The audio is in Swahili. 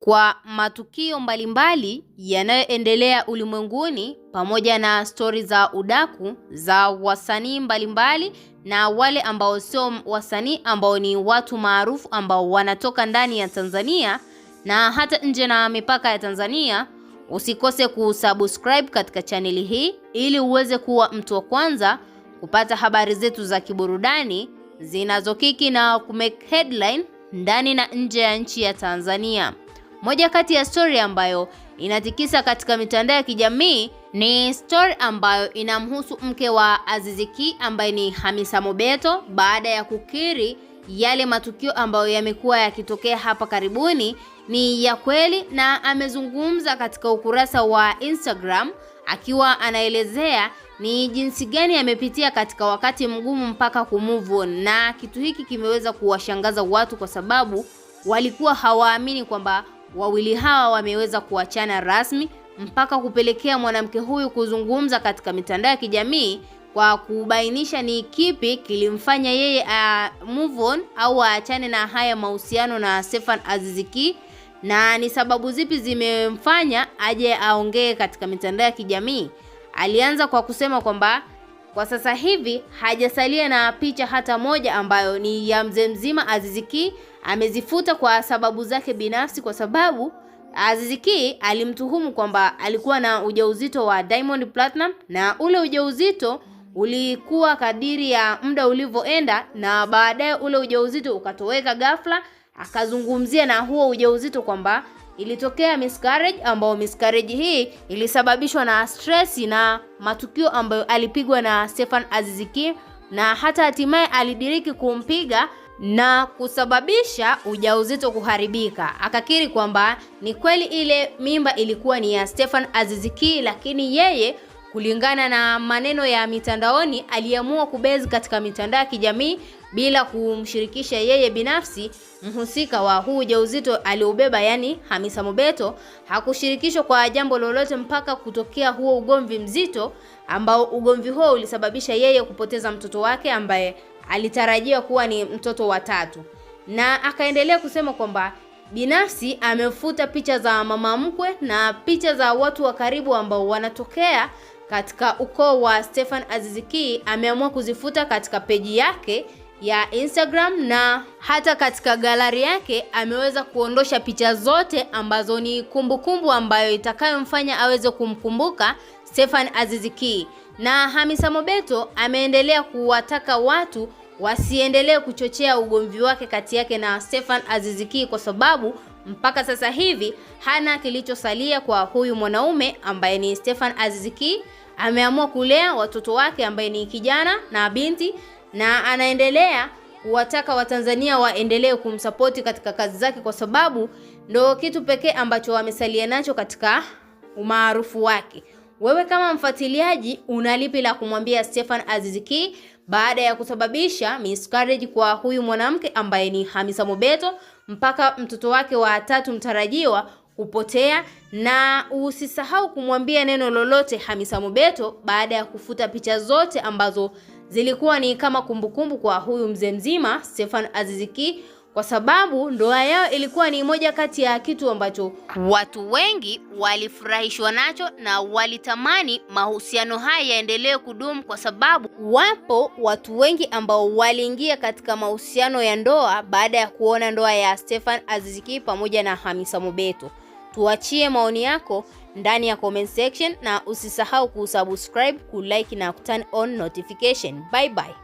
kwa matukio mbalimbali yanayoendelea ulimwenguni pamoja na stori za udaku za wasanii mbalimbali na wale ambao sio wasanii, ambao ni watu maarufu ambao wanatoka ndani ya Tanzania na hata nje na mipaka ya Tanzania. Usikose kusubscribe katika chaneli hii ili uweze kuwa mtu wa kwanza kupata habari zetu za kiburudani zinazokiki na kumake headline ndani na nje ya nchi ya Tanzania. Moja kati ya story ambayo inatikisa katika mitandao ya kijamii ni story ambayo inamhusu mke wa Aziz Ki ambaye ni Hamisa Mobeto, baada ya kukiri yale matukio ambayo yamekuwa yakitokea hapa karibuni ni ya kweli, na amezungumza katika ukurasa wa Instagram akiwa anaelezea ni jinsi gani amepitia katika wakati mgumu mpaka kumove on. Na kitu hiki kimeweza kuwashangaza watu kwa sababu walikuwa hawaamini kwamba wawili hawa wameweza kuachana rasmi, mpaka kupelekea mwanamke huyu kuzungumza katika mitandao ya kijamii kwa kubainisha ni kipi kilimfanya yeye move on au aachane na haya mahusiano na Stefan Aziz Ki, na ni sababu zipi zimemfanya aje aongee katika mitandao ya kijamii. Alianza kwa kusema kwamba kwa sasa hivi hajasalia na picha hata moja ambayo ni ya mzee mzima Aziz Ki. Amezifuta kwa sababu zake binafsi, kwa sababu Aziz Ki alimtuhumu kwamba alikuwa na ujauzito wa Diamond Platinum, na ule ujauzito ulikuwa kadiri ya muda ulivyoenda, na baadaye ule ujauzito ukatoweka ghafla. Akazungumzia na huo ujauzito kwamba ilitokea miscarriage, ambao miscarriage hii ilisababishwa na stress na matukio ambayo alipigwa na Stefan Aziz Ki, na hata hatimaye alidiriki kumpiga na kusababisha ujauzito kuharibika. Akakiri kwamba ni kweli ile mimba ilikuwa ni ya Stefan Aziz Ki, lakini yeye kulingana na maneno ya mitandaoni aliamua kubezi katika mitandao ya kijamii bila kumshirikisha yeye binafsi. Mhusika wa huu ujauzito aliobeba, yani Hamisa Mobeto, hakushirikishwa kwa jambo lolote mpaka kutokea huo ugomvi mzito, ambao ugomvi huo ulisababisha yeye kupoteza mtoto wake ambaye alitarajiwa kuwa ni mtoto wa tatu. Na akaendelea kusema kwamba binafsi amefuta picha za mama mkwe na picha za watu wa karibu ambao wanatokea katika ukoo wa Stefan Aziz Ki. Ameamua kuzifuta katika peji yake ya Instagram, na hata katika gallery yake ameweza kuondosha picha zote ambazo ni kumbukumbu ambayo itakayomfanya aweze kumkumbuka Stefan Aziz Ki. Na Hamisa Mobeto ameendelea kuwataka watu wasiendelee kuchochea ugomvi wake kati yake na Stefan Aziz Ki, kwa sababu mpaka sasa hivi hana kilichosalia kwa huyu mwanaume ambaye ni Stefan Aziz Ki. Ameamua kulea watoto wake ambaye ni kijana na binti, na anaendelea kuwataka Watanzania waendelee kumsapoti katika kazi zake, kwa sababu ndo kitu pekee ambacho wamesalia nacho katika umaarufu wake. Wewe kama mfuatiliaji unalipi la kumwambia Stefan Aziz Ki baada ya kusababisha miscarriage kwa huyu mwanamke ambaye ni Hamisa Mobeto, mpaka mtoto wake wa tatu mtarajiwa kupotea? Na usisahau kumwambia neno lolote Hamisa Mobeto baada ya kufuta picha zote ambazo zilikuwa ni kama kumbukumbu kwa huyu mzee mzima Stefan Aziz Ki, kwa sababu ndoa yao ilikuwa ni moja kati ya kitu ambacho watu wengi walifurahishwa nacho na walitamani mahusiano haya yaendelee kudumu, kwa sababu wapo watu wengi ambao waliingia katika mahusiano ya ndoa baada ya kuona ndoa ya Stefan Aziz Ki pamoja na Hamisa Mobeto. Tuachie maoni yako ndani ya comment section, na usisahau kusubscribe, kulike na kuturn on notification. Bye bye.